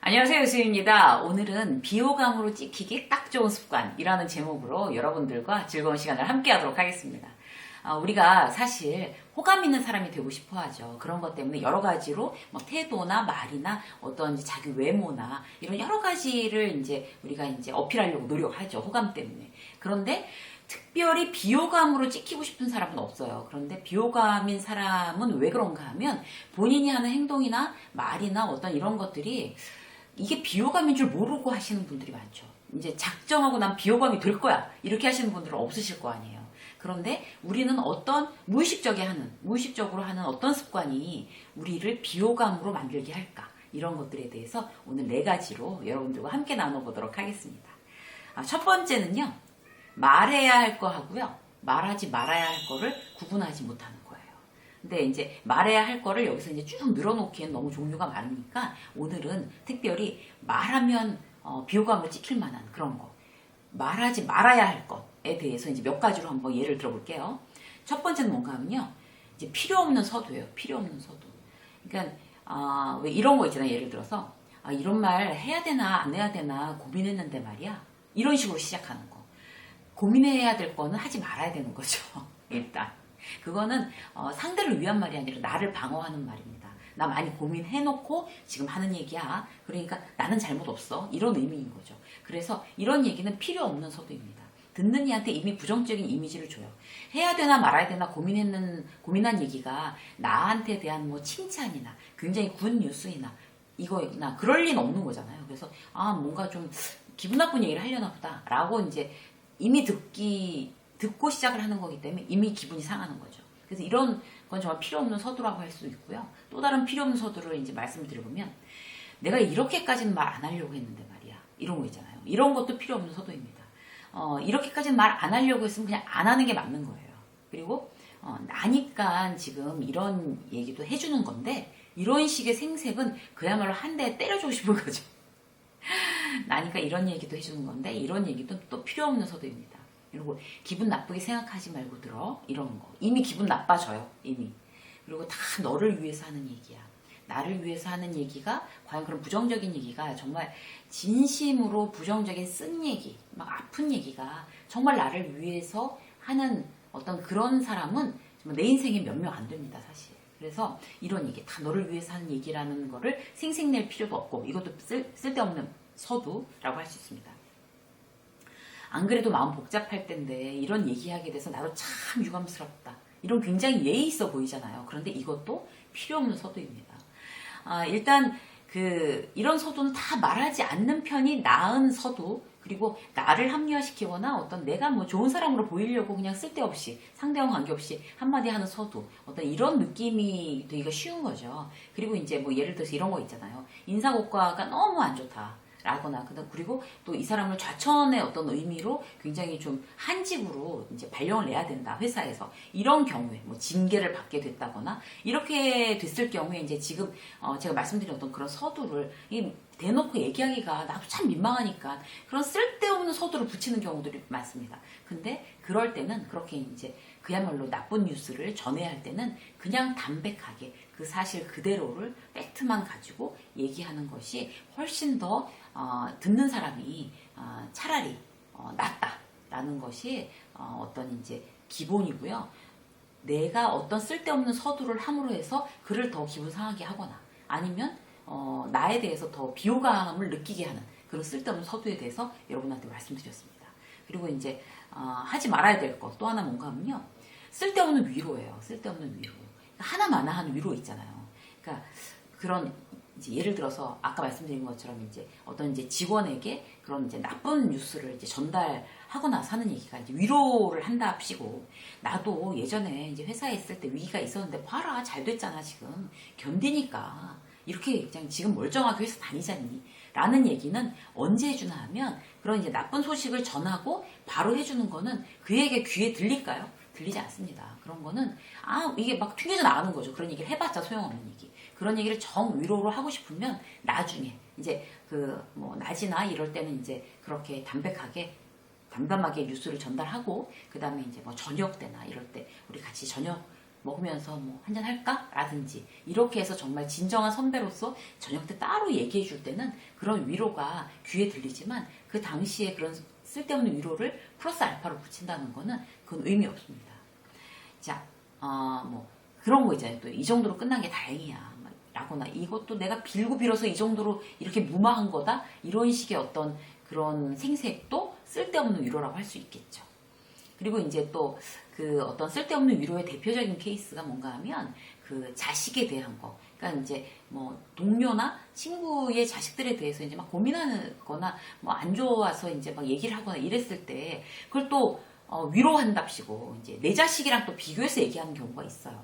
안녕하세요, 유수입니다. 오늘은 비호감으로 찍히기 딱 좋은 습관이라는 제목으로 여러분들과 즐거운 시간을 함께 하도록 하겠습니다. 우리가 사실 호감 있는 사람이 되고 싶어 하죠. 그런 것 때문에 여러 가지로 뭐 태도나 말이나 어떤 이제 자기 외모나 이런 여러 가지를 이제 우리가 이제 어필하려고 노력하죠. 호감 때문에. 그런데 특별히 비호감으로 찍히고 싶은 사람은 없어요. 그런데 비호감인 사람은 왜 그런가 하면 본인이 하는 행동이나 말이나 어떤 이런 것들이 이게 비호감인 줄 모르고 하시는 분들이 많죠. 이제 작정하고 난 비호감이 될 거야. 이렇게 하시는 분들은 없으실 거 아니에요. 그런데 우리는 어떤 무의식적으로 하는 어떤 습관이 우리를 비호감으로 만들게 할까? 이런 것들에 대해서 오늘 4가지로 여러분들과 함께 나눠보도록 하겠습니다. 첫 번째는요. 말해야 할 거 하고요. 말하지 말아야 할 거를 구분하지 못하는 거예요. 근데 이제 말해야 할 거를 여기서 이제 쭉 늘어놓기엔 너무 종류가 많으니까 오늘은 특별히 말하면 비호감을 찍힐 만한 그런 거. 말하지 말아야 할 것에 대해서 이제 몇 가지로 한번 예를 들어볼게요. 첫 번째는 뭔가 하면요. 이제 필요 없는 서두예요. 필요 없는 서두. 그러니까, 왜 이런 거 있잖아요. 예를 들어서, 이런 말 해야 되나 안 해야 되나 고민했는데 말이야. 이런 식으로 시작하는 거. 고민해야 될 거는 하지 말아야 되는 거죠. 일단. 그거는 상대를 위한 말이 아니라 나를 방어하는 말입니다. 나 많이 고민해놓고 지금 하는 얘기야. 그러니까 나는 잘못 없어. 이런 의미인 거죠. 그래서 이런 얘기는 필요 없는 서두입니다. 듣는 이한테 이미 부정적인 이미지를 줘요. 해야 되나 말아야 되나 고민한 얘기가 나한테 대한 뭐 칭찬이나 굉장히 굿 뉴스이나 이거나 그럴 리는 없는 거잖아요. 그래서 뭔가 좀 기분 나쁜 얘기를 하려나 보다 라고 이제 이미 듣고 시작을 하는 거기 때문에 이미 기분이 상하는 거죠. 그래서 이런 건 정말 필요 없는 서두라고 할 수도 있고요. 또 다른 필요 없는 서두를 이제 말씀을 드려보면 내가 이렇게까지는 말 안 하려고 했는데 말이야. 이런 거 있잖아요. 이런 것도 필요 없는 서두입니다. 이렇게까지는 말 안 하려고 했으면 그냥 안 하는 게 맞는 거예요. 그리고 나니까 지금 이런 얘기도 해주는 건데 이런 식의 생색은 그야말로 한 대 때려주고 싶은 거죠. 나니까 이런 얘기도 해주는 건데 이런 얘기도 또 필요 없는 서두입니다. 그리고 기분 나쁘게 생각하지 말고 들어. 이런 거. 이미 기분 나빠져요. 이미. 그리고 다 너를 위해서 하는 얘기야. 나를 위해서 하는 얘기가 과연 그런 부정적인 얘기가 정말 진심으로 부정적인 쓴 얘기, 막 아픈 얘기가 정말 나를 위해서 하는 어떤 그런 사람은 정말 내 인생에 몇 명 안 됩니다. 사실. 그래서 이런 얘기, 다 너를 위해서 하는 얘기라는 거를 생색낼 필요도 없고 이것도 쓸데없는 서두라고 할 수 있습니다. 안 그래도 마음 복잡할 텐데 이런 얘기하게 돼서 나도 참 유감스럽다. 이런 굉장히 예의 있어 보이잖아요. 그런데 이것도 필요 없는 서두입니다. 일단 이런 서두는 다 말하지 않는 편이 나은 서두, 그리고 나를 합리화시키거나 어떤 내가 뭐 좋은 사람으로 보이려고 그냥 쓸데없이 상대와 관계없이 한마디 하는 서두, 어떤 이런 느낌이 되기가 쉬운 거죠. 그리고 이제 뭐 예를 들어서 이런 거 있잖아요. 인사고과가 너무 안 좋다. 라거나, 그리고 또 이 사람을 좌천의 어떤 의미로 굉장히 좀 한직으로 이제 발령을 내야 된다, 회사에서. 이런 경우에, 뭐 징계를 받게 됐다거나, 이렇게 됐을 경우에 이제 지금, 제가 말씀드린 어떤 그런 서두를, 대놓고 얘기하기가 나도 참 민망하니까 그런 쓸데없는 서두를 붙이는 경우들이 많습니다. 근데 그럴 때는 그렇게 이제 그야말로 나쁜 뉴스를 전해야 할 때는 그냥 담백하게 그 사실 그대로를 팩트만 가지고 얘기하는 것이 훨씬 더 듣는 사람이 차라리 낫다라는 것이 어떤 이제 기본이고요. 내가 어떤 쓸데없는 서두를 함으로 해서 그를 더 기분 상하게 하거나 아니면 나에 대해서 더 비호감을 느끼게 하는 그런 쓸데없는 서두에 대해서 여러분한테 말씀드렸습니다. 그리고 이제 하지 말아야 될 것 또 하나 뭔가 하면요. 쓸데없는 위로예요. 쓸데없는 위로. 하나마나한 위로 있잖아요. 그러니까 그런 이제 예를 들어서 아까 말씀드린 것처럼 이제 어떤 이제 직원에게 그런 이제 나쁜 뉴스를 이제 전달하고 나서 하는 얘기가 이제 위로를 한다 합시고 나도 예전에 이제 회사에 있을 때 위기가 있었는데 봐라 잘 됐잖아 지금 견디니까 이렇게 그냥 지금 멀쩡하게 회사 다니잖니 라는 얘기는 언제 해주나 하면 그런 이제 나쁜 소식을 전하고 바로 해주는 거는 그에게 귀에 들릴까요? 들리지 않습니다. 그런 거는 이게 막 튕겨져 나가는 거죠. 그런 얘기를 해봤자 소용없는 얘기. 그런 얘기를 정위로로 하고 싶으면 나중에 이제 뭐 낮이나 이럴 때는 이제 그렇게 담담하게 뉴스를 전달하고 그 다음에 이제 뭐 저녁 때나 이럴 때 우리 같이 저녁 먹으면서 뭐 한잔 할까? 라든지 이렇게 해서 정말 진정한 선배로서 저녁 때 따로 얘기해 줄 때는 그런 위로가 귀에 들리지만 그 당시에 그런 쓸데없는 위로를 플러스 알파로 붙인다는 거는 그건 의미 없습니다. 자, 뭐 그런 거 있잖아요. 또 이 정도로 끝난 게 다행이야. 라거나 이것도 내가 빌고 빌어서 이 정도로 이렇게 무마한 거다. 이런 식의 어떤 그런 생색도 쓸데없는 위로라고 할 수 있겠죠. 그리고 이제 또 그 어떤 쓸데없는 위로의 대표적인 케이스가 뭔가 하면 그 자식에 대한 거. 그러니까 이제 뭐 동료나 친구의 자식들에 대해서 이제 막 고민하거나 뭐 안 좋아서 이제 막 얘기를 하거나 이랬을 때 그걸 또 위로한답시고 이제 내 자식이랑 또 비교해서 얘기하는 경우가 있어요.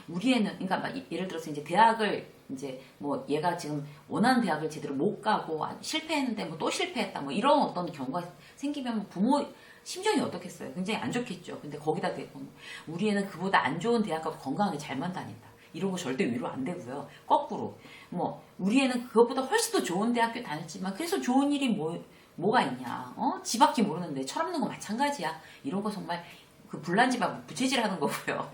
우리 애는 그러니까 막 예를 들어서 이제 대학을 이제 뭐 얘가 지금 원하는 대학을 제대로 못 가고 실패했는데 뭐 또 실패했다 뭐 이런 어떤 경우가 생기면 부모 심정이 어떻겠어요? 굉장히 안 좋겠죠. 근데 거기다 대고 우리 애는 그보다 안 좋은 대학 가서 건강하게 잘만 다닌다. 이런 거 절대 위로 안 되고요. 거꾸로 뭐 우리 애는 그것보다 훨씬 더 좋은 대학교 다녔지만 그래서 좋은 일이 뭐가 있냐? 지 밖에 모르는데 철없는 거 마찬가지야. 이런 거 정말 그 불난집하고 부채질하는 거고요.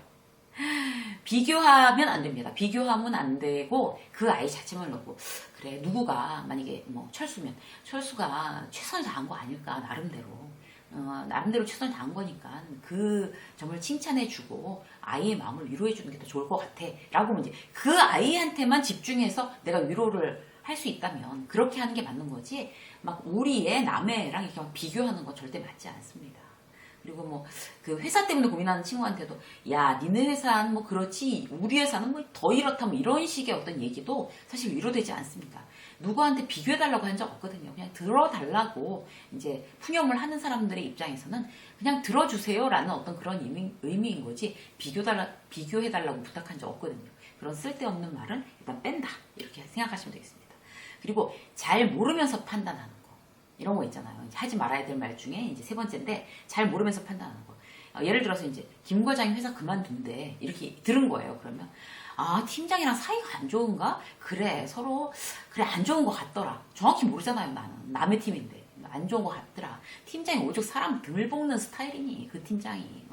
비교하면 안 됩니다. 비교하면 안 되고 그 아이 자체만 놓고 그래 누구가 만약에 뭐 철수가 최선을 다한 거 아닐까 나름대로 최선을 다한 거니까 그 점을 칭찬해주고 아이의 마음을 위로해주는 게 더 좋을 것 같아 라고 이제 그 아이한테만 집중해서 내가 위로를 할 수 있다면 그렇게 하는 게 맞는 거지 막 우리 애 남의 애랑 이렇게 비교하는 건 절대 맞지 않습니다. 그리고 뭐 그 회사 때문에 고민하는 친구한테도 야 니네 회사는 뭐 그렇지 우리 회사는 뭐 더 이렇다 뭐 이런 식의 어떤 얘기도 사실 위로되지 않습니다. 누구한테 비교해달라고 한 적 없거든요. 그냥 들어달라고 이제 푸념을 하는 사람들의 입장에서는 그냥 들어주세요라는 어떤 그런 의미인 거지 비교해달라고 부탁한 적 없거든요. 그런 쓸데없는 말은 일단 뺀다 이렇게 생각하시면 되겠습니다. 그리고 잘 모르면서 판단하는 거 이런 거 있잖아요. 이제 하지 말아야 될 말 중에 이제 세 번째인데 잘 모르면서 판단하는 거. 예를 들어서 이제 김 과장이 회사 그만둔대 이렇게 들은 거예요. 그러면 팀장이랑 사이가 안 좋은가? 그래 서로 그래 안 좋은 것 같더라. 정확히 모르잖아요. 나는 남의 팀인데 안 좋은 것 같더라. 팀장이 오죽 사람 등을 볶는 스타일이니 그 팀장이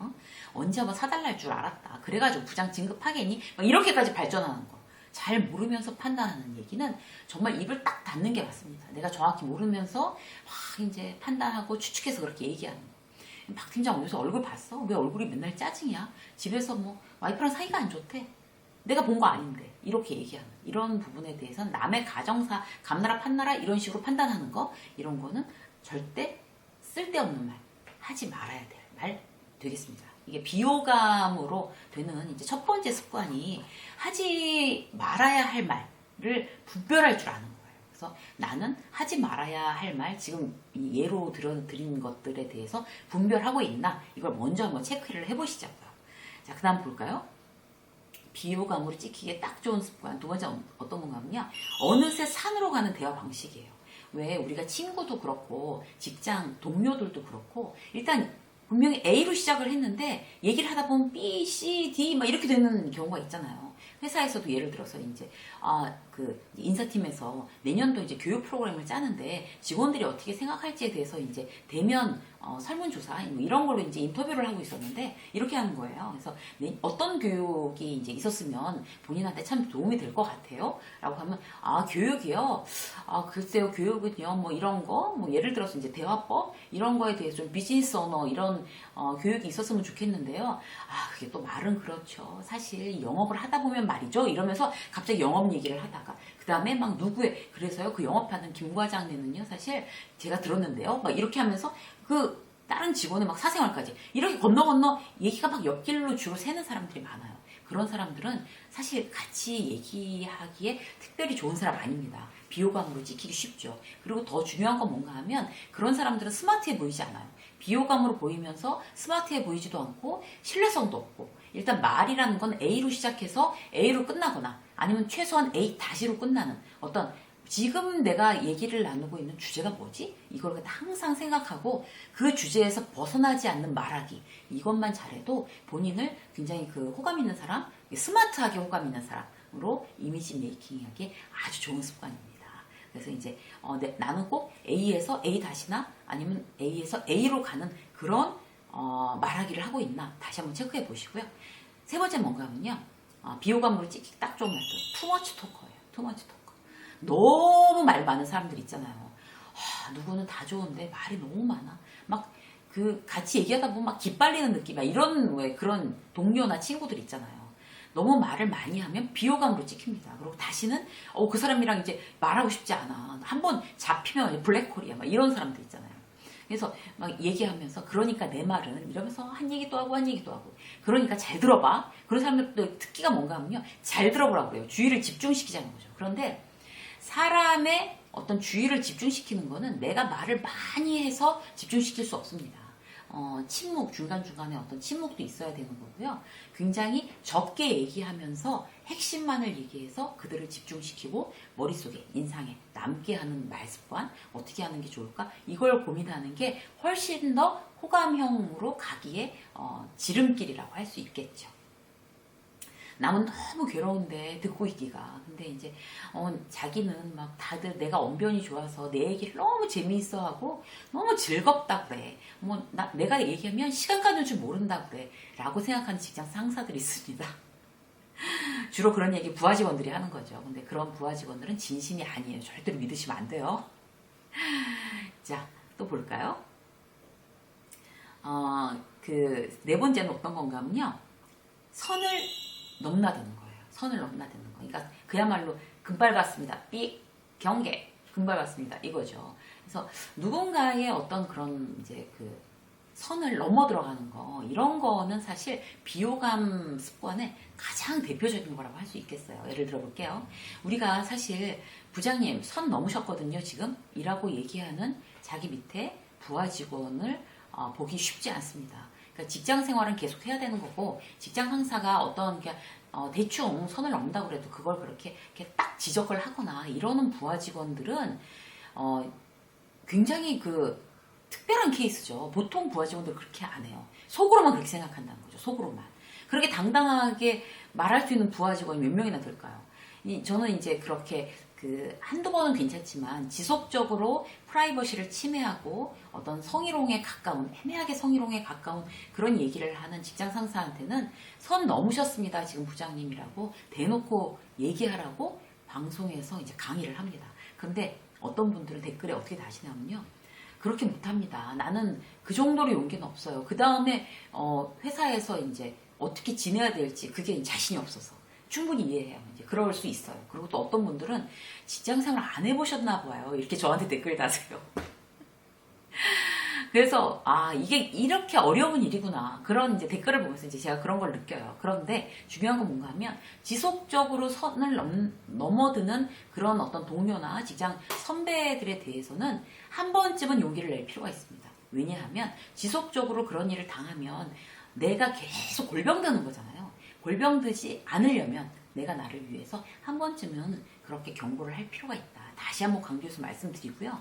언제 한번 사달라 할 줄 알았다. 그래가지고 부장 진급하겠니? 막 이렇게까지 발전하는 거. 잘 모르면서 판단하는 얘기는 정말 입을 딱 닫는 게 맞습니다. 내가 정확히 모르면서 막 이제 판단하고 추측해서 그렇게 얘기하는 거. 박 팀장 어디서 얼굴 봤어? 왜 얼굴이 맨날 짜증이야? 집에서 뭐 와이프랑 사이가 안 좋대? 내가 본 거 아닌데 이렇게 얘기하는 이런 부분에 대해서는 남의 가정사 감나라 판나라 이런 식으로 판단하는 거 이런 거는 절대 쓸데없는 말 하지 말아야 될 말 되겠습니다. 이게 비호감으로 되는 이제 첫 번째 습관이 하지 말아야 할 말을 분별할 줄 아는 거예요. 그래서 나는 하지 말아야 할 말 지금 예로 드린 것들에 대해서 분별하고 있나 이걸 먼저 한번 체크를 해보시자고요. 자, 그 다음 볼까요? 비호감으로 찍히기에 딱 좋은 습관 두 번째 어떤 건가 하면요 어느새 산으로 가는 대화 방식이에요. 왜 우리가 친구도 그렇고 직장 동료들도 그렇고 일단 분명히 A로 시작을 했는데 얘기를 하다 보면 B, C, D 막 이렇게 되는 경우가 있잖아요. 회사에서도 예를 들어서 이제 그 인사팀에서 내년도 이제 교육 프로그램을 짜는데 직원들이 어떻게 생각할지에 대해서 이제 대면 설문조사 뭐 이런 걸로 이제 인터뷰를 하고 있었는데 이렇게 하는 거예요. 그래서 어떤 교육이 이제 있었으면 본인한테 참 도움이 될 것 같아요. 라고 하면 교육이요. 글쎄요 교육은요 뭐 이런 거 뭐 예를 들어서 이제 대화법 이런 거에 대해서 좀 비즈니스 언어 이런 교육이 있었으면 좋겠는데요. 그게 또 말은 그렇죠. 사실 영업을 하다 보면 말이죠. 이러면서 갑자기 영업 얘기를 하다가 그 다음에 막 그래서요 그 영업하는 김 과장님은요 사실 제가 들었는데요. 막 이렇게 하면서 그 다른 직원의 막 사생활까지 이렇게 건너 얘기가 막 옆길로 주로 새는 사람들이 많아요. 그런 사람들은 사실 같이 얘기하기에 특별히 좋은 사람 아닙니다. 비호감으로 찍히기 쉽죠. 그리고 더 중요한 건 뭔가 하면 그런 사람들은 스마트해 보이지 않아요. 비호감으로 보이면서 스마트해 보이지도 않고 신뢰성도 없고 일단 말이라는 건 A로 시작해서 A로 끝나거나 아니면 최소한 A 다시로 끝나는 어떤 지금 내가 얘기를 나누고 있는 주제가 뭐지? 이걸 항상 생각하고 그 주제에서 벗어나지 않는 말하기 이것만 잘해도 본인을 굉장히 그 호감 있는 사람, 스마트하게 호감 있는 사람으로 이미지 메이킹하기 아주 좋은 습관입니다. 그래서 이제 나는 꼭 A에서 A 다시나 아니면 A에서 A로 가는 그런 말하기를 하고 있나 다시 한번 체크해 보시고요. 세 번째 뭔가 하면요. 비호감으로 찍기 딱 좋은 말도 투머치 토커예요. 투머치 토커. 너무 말 많은 사람들 있잖아요. 누구는 다 좋은데 말이 너무 많아. 막 같이 얘기하다 보면 막 기빨리는 느낌, 이런 왜 그런 동료나 친구들 있잖아요. 너무 말을 많이 하면 비호감으로 찍힙니다. 그리고 다시는 그 사람이랑 이제 말하고 싶지 않아. 한번 잡히면 블랙홀이야. 막 이런 사람들 있잖아요. 그래서 막 얘기하면서 그러니까 내 말은 이러면서 한 얘기도 하고 한 얘기도 하고 그러니까 잘 들어봐. 그런 사람들도 특기가 뭔가 하면요. 잘 들어보라고 그래요. 주의를 집중시키자는 거죠. 그런데 사람의 어떤 주의를 집중시키는 거는 내가 말을 많이 해서 집중시킬 수 없습니다. 침묵, 중간중간에 어떤 침묵도 있어야 되는 거고요. 굉장히 적게 얘기하면서 핵심만을 얘기해서 그들을 집중시키고 머릿속에, 인상에 남게 하는 말 습관, 어떻게 하는 게 좋을까? 이걸 고민하는 게 훨씬 더 호감형으로 가기에 지름길이라고 할 수 있겠죠. 남은 너무 괴로운데 듣고 있기가. 근데 이제 자기는 막 다들 내가 언변이 좋아서 내 얘기를 너무 재미있어하고 너무 즐겁다 그래. 내가 얘기하면 시간 가는 줄 모른다 그래. 라고 생각하는 직장 상사들이 있습니다. 주로 그런 얘기 부하 직원들이 하는 거죠. 근데 그런 부하 직원들은 진심이 아니에요. 절대로 믿으시면 안 돼요. 자, 또 볼까요? 네 번째는 어떤 건가 하면요. 선을 넘나드는 거예요. 선을 넘나드는 거. 그러니까 그야말로 금발 같습니다. 삑, 경계, 금발 같습니다. 이거죠. 그래서 누군가의 어떤 그런 이제 선을 넘어 들어가는 거, 이런 거는 사실 비호감 습관의 가장 대표적인 거라고 할 수 있겠어요. 예를 들어 볼게요. 우리가 사실 부장님 선 넘으셨거든요. 지금 이라고 얘기하는 자기 밑에 부하 직원을 보기 쉽지 않습니다. 그러니까 직장 생활은 계속 해야 되는 거고, 직장 상사가 어떤 대충 선을 넘는다고 그래도 그걸 그렇게 딱 지적을 하거나 이러는 부하 직원들은 굉장히 특별한 케이스죠. 보통 부하 직원들 그렇게 안 해요. 속으로만 그렇게 생각한다는 거죠. 속으로만. 그렇게 당당하게 말할 수 있는 부하 직원이 몇 명이나 될까요? 저는 이제 그렇게 한두 번은 괜찮지만 지속적으로 프라이버시를 침해하고 어떤 성희롱에 가까운, 애매하게 성희롱에 가까운 그런 얘기를 하는 직장 상사한테는 선 넘으셨습니다. 지금 부장님이라고 대놓고 얘기하라고 방송에서 이제 강의를 합니다. 그런데 어떤 분들은 댓글에 어떻게 다시냐면요. 그렇게 못합니다. 나는 그 정도로 용기는 없어요. 그 다음에 회사에서 이제 어떻게 지내야 될지 그게 자신이 없어서. 충분히 이해해요. 이제 그럴 수 있어요. 그리고 또 어떤 분들은 직장생활 안 해보셨나 봐요. 이렇게 저한테 댓글 다세요. 그래서 이게 이렇게 어려운 일이구나. 그런 이제 댓글을 보면서 이제 제가 그런 걸 느껴요. 그런데 중요한 건 뭔가 하면 지속적으로 선을 넘어드는 그런 어떤 동료나 직장 선배들에 대해서는 한 번쯤은 용기를 낼 필요가 있습니다. 왜냐하면 지속적으로 그런 일을 당하면 내가 계속 골병드는 거잖아요. 골병들지 않으려면 내가 나를 위해서 한 번쯤은 그렇게 경고를 할 필요가 있다. 다시 한번 강조해서 말씀드리고요.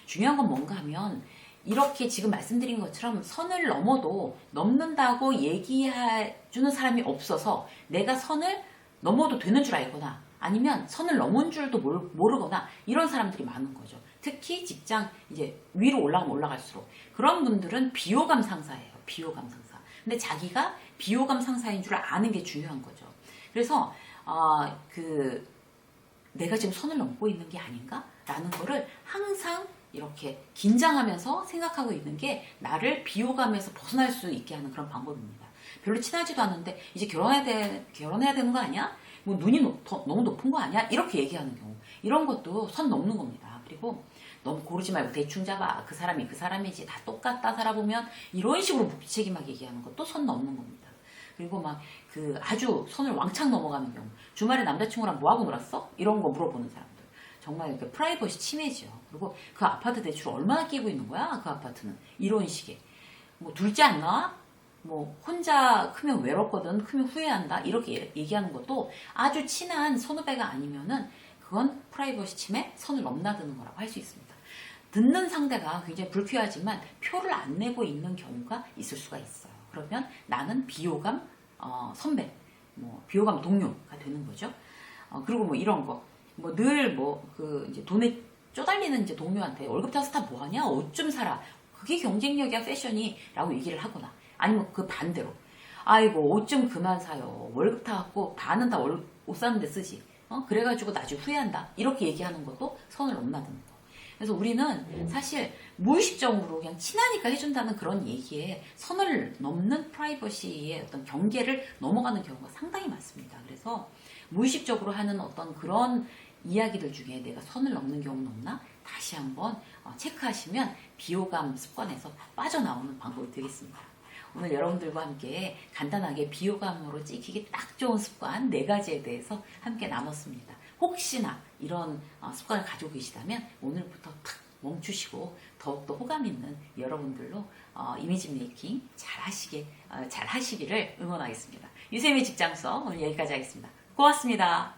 중요한 건 뭔가 하면 이렇게 지금 말씀드린 것처럼 선을 넘어도 넘는다고 얘기해주는 사람이 없어서 내가 선을 넘어도 되는 줄 알거나 아니면 선을 넘은 줄도 모르거나 이런 사람들이 많은 거죠. 특히 직장 이제 위로 올라가면 올라갈수록 그런 분들은 비호감 상사예요. 비호감 상사. 근데 자기가 비호감 상사인 줄 아는 게 중요한 거죠. 그래서 내가 지금 선을 넘고 있는 게 아닌가? 라는 거를 항상 이렇게 긴장하면서 생각하고 있는 게 나를 비호감에서 벗어날 수 있게 하는 그런 방법입니다. 별로 친하지도 않은데 이제 결혼해야 되는 거 아니야? 뭐 눈이 너무 높은 거 아니야? 이렇게 얘기하는 경우. 이런 것도 선 넘는 겁니다. 그리고 너무 고르지 말고 대충 잡아. 그 사람이 그 사람이지. 다 똑같다 살아보면 이런 식으로 무책임하게 얘기하는 것도 선 넘는 겁니다. 그리고 막 아주 선을 왕창 넘어가는 경우. 주말에 남자친구랑 뭐하고 놀았어? 이런 거 물어보는 사람들. 정말 이렇게 프라이버시 침해죠. 그리고 그 아파트 대출 얼마나 끼고 있는 거야? 그 아파트는. 이런 식의. 뭐 둘째 안 나와? 뭐 혼자 크면 외롭거든. 크면 후회한다. 이렇게 얘기하는 것도 아주 친한 선후배가 아니면은 그건 프라이버시 침해, 선을 넘나드는 거라고 할 수 있습니다. 듣는 상대가 굉장히 불쾌하지만 표를 안 내고 있는 경우가 있을 수가 있어요. 그러면 나는 비호감 선배, 비호감 동료가 되는 거죠. 그리고 뭐 이런 거, 늘 이제 돈에 쪼달리는 이제 동료한테 월급 타서 다 뭐하냐, 옷 좀 사라, 그게 경쟁력이야 패션이라고 얘기를 하거나, 아니면 그 반대로 아이고 옷 좀 그만 사요. 월급 타갖고 반은 다 옷 사는 데 쓰지. 그래가지고 나중에 후회한다. 이렇게 얘기하는 것도 선을 넘나드는 거. 그래서 우리는 사실 무의식적으로 그냥 친하니까 해준다는 그런 얘기에 선을 넘는 프라이버시의 어떤 경계를 넘어가는 경우가 상당히 많습니다. 그래서 무의식적으로 하는 어떤 그런 이야기들 중에 내가 선을 넘는 경우는 없나? 다시 한번 체크하시면 비호감 습관에서 빠져나오는 방법이 되겠습니다. 오늘 여러분들과 함께 간단하게 비호감으로 찍히기 딱 좋은 습관 4가지에 대해서 함께 나눴습니다. 혹시나 이런 습관을 가지고 계시다면 오늘부터 탁 멈추시고 더욱더 호감 있는 여러분들로 이미지 메이킹 잘 하시기를 응원하겠습니다. 유세미 직장서 오늘 여기까지 하겠습니다. 고맙습니다.